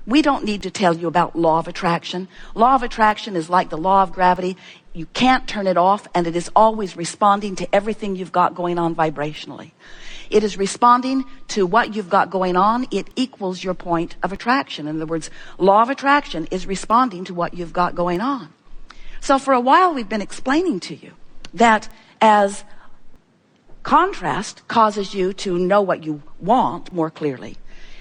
We don't need to tell you about law of attraction. Law of attraction is like the law of gravity. You can't turn it off, and it is always responding to everything you've got going on vibrationally. It is responding to what you've got going on. It equals your point of attraction. In other words, law of attraction is responding to what you've got going on. So for a while, we've been explaining to you that as contrast causes you to know what you want more clearly,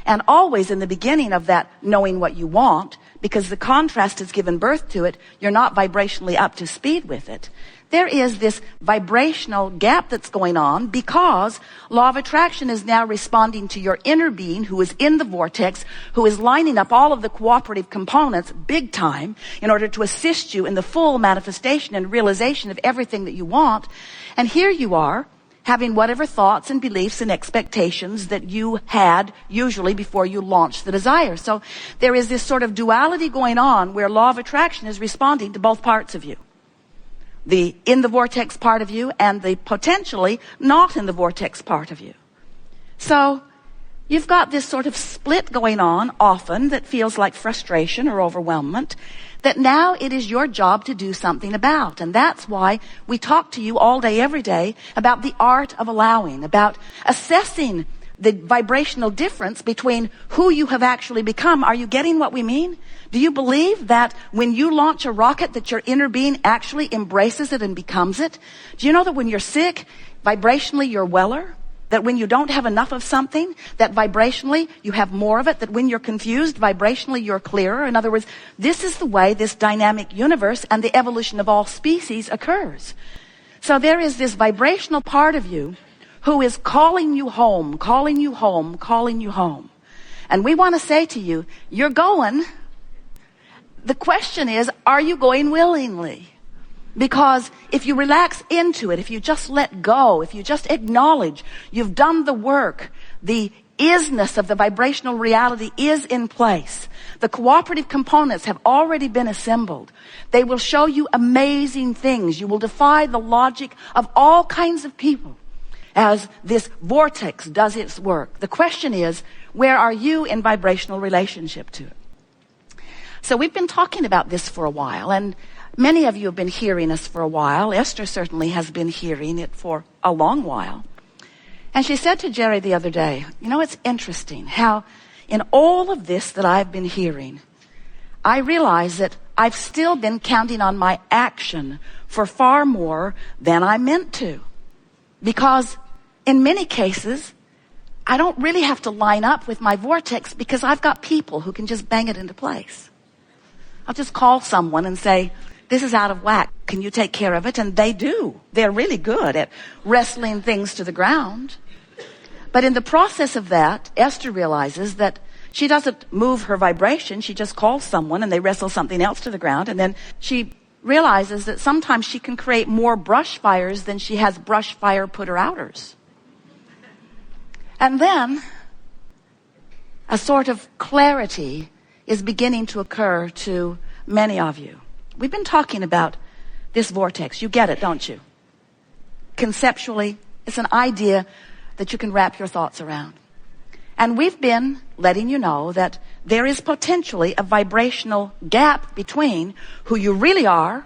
and always in the beginning of that knowing what you want, because the contrast has given birth to it, you're not vibrationally up to speed with it. There is this vibrational gap that's going on because law of attraction is now responding to your inner being who is in the vortex, who is lining up all of the cooperative components big time in order to assist you in the full manifestation and realization of everything that you want. And here you are, having whatever thoughts and beliefs and expectations that you had usually before you launched the desire. So there is this sort of duality going on where law of attraction is responding to both parts of you. The in the vortex part of you and the potentially not in the vortex part of you. So you've got this sort of split going on often that feels like frustration or overwhelmment, that now it is your job to do something about. And that's why we talk to you all day, every day about the art of allowing, about assessing the vibrational difference between who you have actually become. Are you getting what we mean? Do you believe that when you launch a rocket that your inner being actually embraces it and becomes it? Do you know that when you're sick, vibrationally you're weller? That when you don't have enough of something, that vibrationally you have more of it? That when you're confused, vibrationally you're clearer? In other words, this is the way this dynamic universe and the evolution of all species occurs. So there is this vibrational part of you who is calling you home, calling you home, calling you home. And we want to say to you, you're going. The question is, are you going willingly? Because if you relax into it, if you just let go, if you just acknowledge you've done the work, the isness of the vibrational reality is in place. The cooperative components have already been assembled. They will show you amazing things. You will defy the logic of all kinds of people as this vortex does its work. The question is, where are you in vibrational relationship to it? So we've been talking about this for a while, and many of you have been hearing us for a while. Esther certainly has been hearing it for a long while. And she said to Jerry the other day, you know, it's interesting how in all of this that I've been hearing, I realize that I've still been counting on my action for far more than I meant to. Because in many cases, I don't really have to line up with my vortex because I've got people who can just bang it into place. I'll just call someone and say, this is out of whack. Can you take care of it? And they do. They're really good at wrestling things to the ground. But in the process of that, Esther realizes that she doesn't move her vibration. She just calls someone and they wrestle something else to the ground. And then she realizes that sometimes she can create more brush fires than she has brush fire putter-outers. And then a sort of clarity is beginning to occur to many of you. We've been talking about this vortex. You get it, don't you? Conceptually, it's an idea that you can wrap your thoughts around. And we've been letting you know that there is potentially a vibrational gap between who you really are,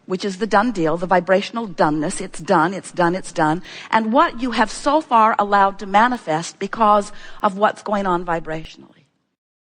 which is the done deal, the vibrational doneness, it's done, it's done, it's done, and what you have so far allowed to manifest because of what's going on vibrationally.